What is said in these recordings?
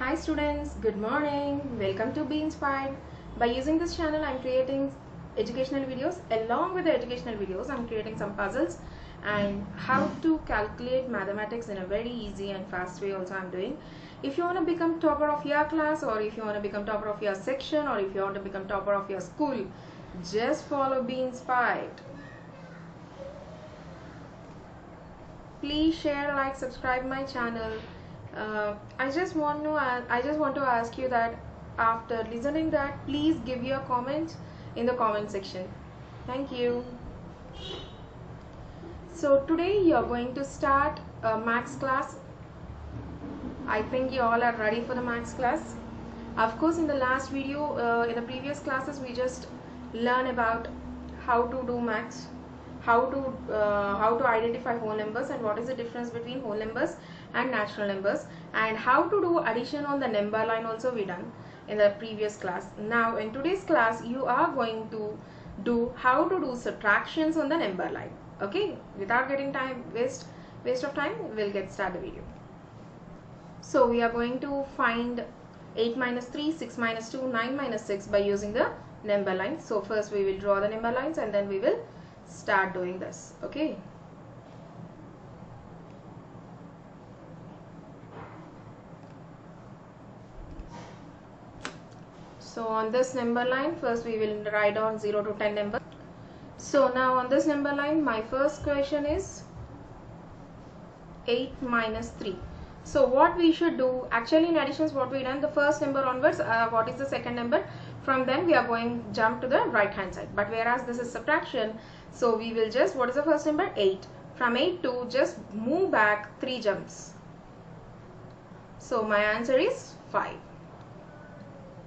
Hi students, good morning. Welcome to Be Inspired. By using this channel, I'm creating educational videos. Along with the educational videos, I'm creating some puzzles and how to calculate mathematics in a very easy and fast way also I'm doing. If you want to become topper of your class, or if you want to become topper of your section, or if you want to become topper of your school, just follow Be Inspired. Please share, like, subscribe my channel. I just want to ask you that after listening that, please give your comment in the comment section. Thank you. So today you are going to start a maths class. I think you all are ready for the maths class. Of course, in the last video, in the previous classes, we just learn about how to do maths, how to identify whole numbers and what is the difference between whole numbers and natural numbers, and how to do addition on the number line also we done in the previous class. Now in today's class you are going to do how to do subtractions on the number line. Okay, without getting waste of time, we'll get started the video. So we are going to find 8 minus 3, 6 minus 2, 9 minus 6 by using the number line. So first we will draw the number lines and then we will start doing this. Okay. So on this number line, first we will write down 0 to 10 numbers. So now on this number line, my first question is 8 minus 3. So what we should do, actually in additions what we done, the first number onwards, what is the second number, from then we are going jump to the right hand side. But whereas this is subtraction, so we will just, what is the first number? 8. From 8 to just move back 3 jumps. So my answer is 5.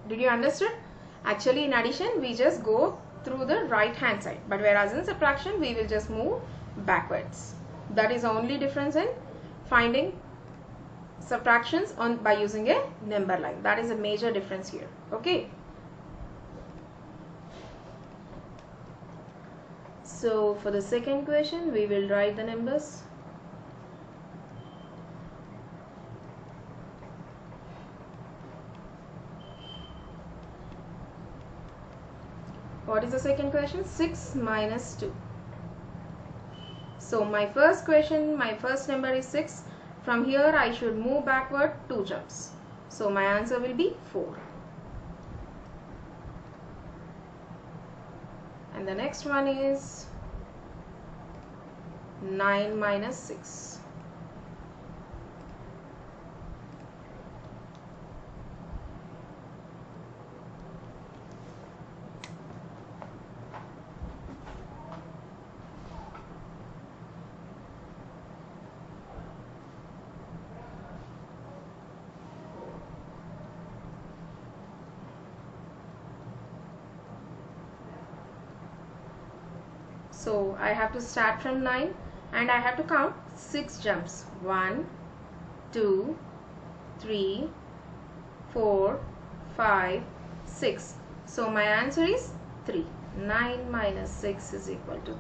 Did you understand? Actually in addition we just go through the right hand side, but whereas in subtraction we will just move backwards. That is the only difference in finding subtractions on by using a number line. That is a major difference here. Okay. So for the second question we will write the numbers. What is the second question? 6 minus 2. So my first question, my first number is 6. From here I should move backward 2 jumps. So my answer will be 4. And the next one is 9 minus 6. So I have to start from 9 and I have to count 6 jumps. 1, 2, 3, 4, 5, 6. So my answer is 3. 9 minus 6 is equal to 3.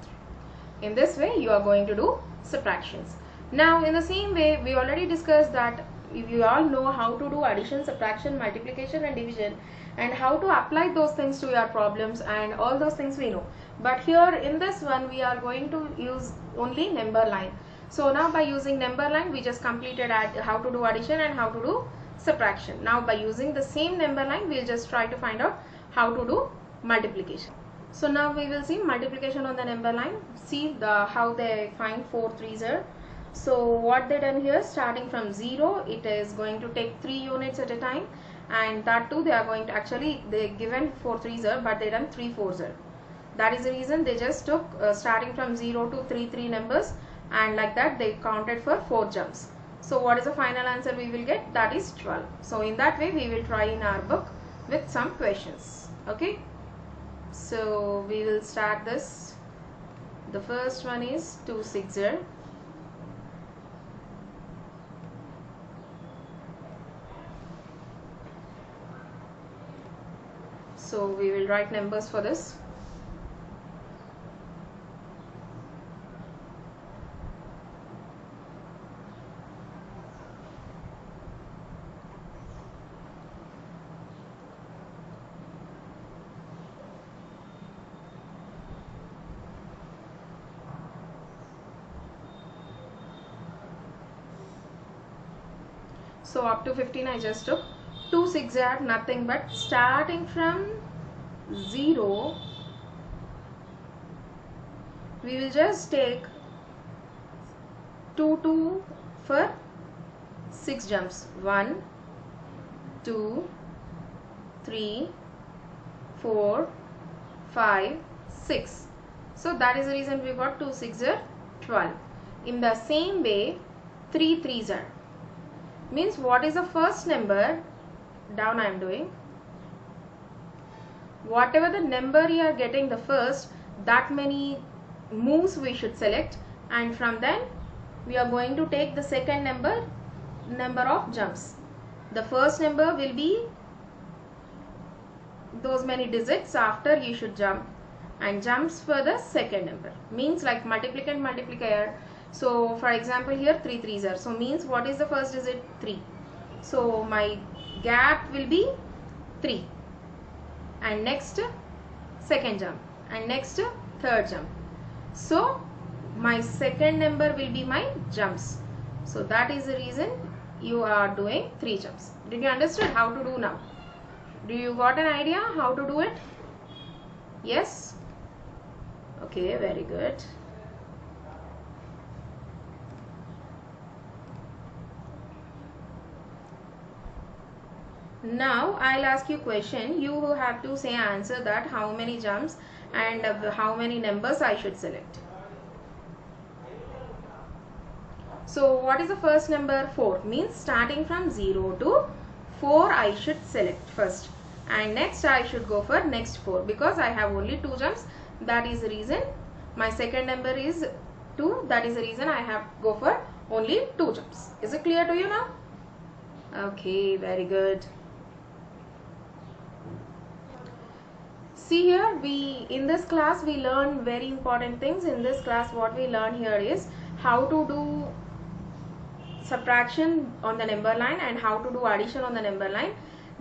In this way you are going to do subtractions. Now in the same way we already discussed that if you all know how to do addition, subtraction, multiplication and division, and how to apply those things to your problems, and all those things we know. But here in this one we are going to use only number line. So now by using number line we just completed how to do addition and how to do subtraction. Now by using the same number line we will just try to find out how to do multiplication. So now we will see multiplication on the number line. See how they find 4 3s are. So what they done here, starting from 0, it is going to take 3 units at a time, and that too they are going to, actually they given 4 3s are, but they done 3 4s are. That is the reason they just took starting from 0 to 3 numbers, and like that they counted for 4 jumps. So what is the final answer we will get? That is 12. So in that way we will try in our book with some questions. Okay. So we will start this. The first one is 2 6er. So we will write numbers for this. So up to 15 I just took. 2 6 are nothing but starting from 0, we will just take 2 2 for 6 jumps. 1 2 3 4 5 6. So that is the reason we got 2 6 are 12. In the same way, 3 3s are, means what is the first number, down I am doing, whatever the number you are getting the first, that many moves we should select, and from then we are going to take the second number of jumps. The first number will be those many digits after you should jump, and jumps for the second number, means like multiplicand multiplier. So for example here 3 3s are, so means what is the first digit? 3. So my gap will be 3, and next second jump, and next third jump. So my second number will be my jumps. So that is the reason you are doing 3 jumps. Did you understand how to do now? Do you got an idea how to do it? Yes? Okay, very good. Now I'll ask you question. You have to say answer that how many jumps and how many numbers I should select. So what is the first number? 4. Means starting from 0 to 4 I should select first, and next I should go for next 4, because I have only 2 jumps. That is the reason my second number is 2. That is the reason I have go for only 2 jumps. Is it clear to you now? Okay, very good. See here, in this class we learn very important things. In this class what we learn here is how to do subtraction on the number line and how to do addition on the number line.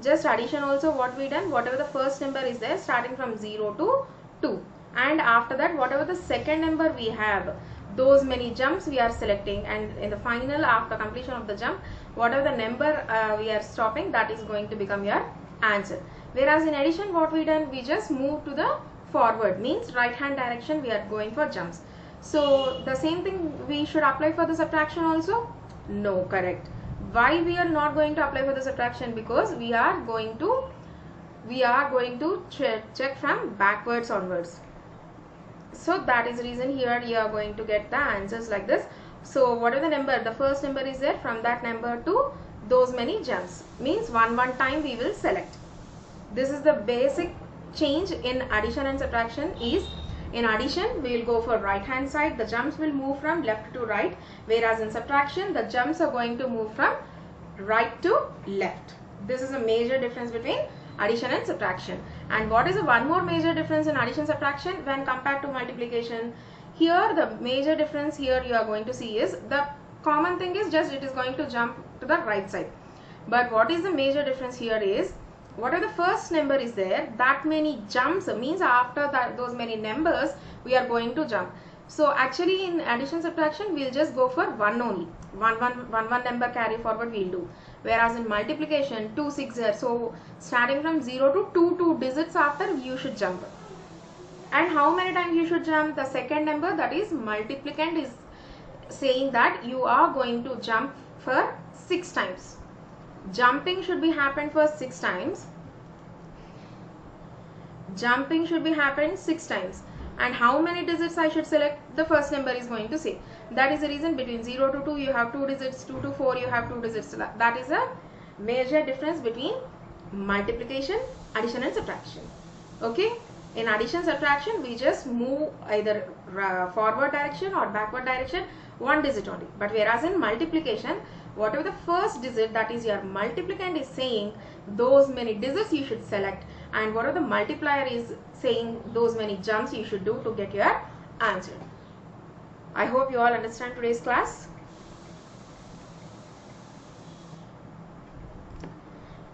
Just addition also what we done, whatever the first number is there starting from 0 to 2, and after that whatever the second number we have, those many jumps we are selecting, and in the final after completion of the jump whatever the number we are stopping, that is going to become your answer. Whereas in addition what we done, we just move to the forward, means right hand direction we are going for jumps. So the same thing we should apply for the subtraction also? No, correct. Why we are not going to apply for the subtraction? Because we are going to check from backwards onwards. So that is the reason here you are going to get the answers like this. So whatever the number, the first number is there, from that number to those many jumps, means one time we will select. This is the basic change in addition and subtraction. Is in addition we will go for right hand side, the jumps will move from left to right, whereas in subtraction the jumps are going to move from right to left. This is a major difference between addition and subtraction. And what is the one more major difference in addition subtraction when compared to multiplication? Here the major difference here you are going to see is, the common thing is just it is going to jump to the right side, but what is the major difference here is, whatever the first number is there, that many jumps, means after that those many numbers we are going to jump. So actually in addition subtraction we will just go for one only, one number carry forward we will do, whereas in multiplication 2 6 are, so starting from 0 to 2 digits after you should jump. And how many times you should jump? The second number, that is multiplicand, is saying that you are going to jump for 6 times. Jumping should be happened for 6 times. Jumping should be happened 6 times. And how many digits I should select? The first number is going to say. That is the reason between 0 to 2 you have 2 digits, 2 to 4 you have 2 digits. That is a major difference between multiplication, addition and subtraction. Okay. In addition subtraction we just move either forward direction or backward direction, one digit only. But whereas in multiplication, whatever the first digit, that is your multiplicand, is saying, those many digits you should select, and whatever the multiplier is saying, those many jumps you should do to get your answer. I hope you all understand today's class.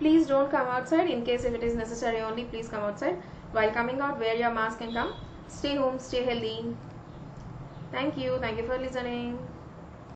Please don't come outside. In case if it is necessary only, please come outside. While coming out, wear your mask and come. Stay home, stay healthy. Thank you for listening.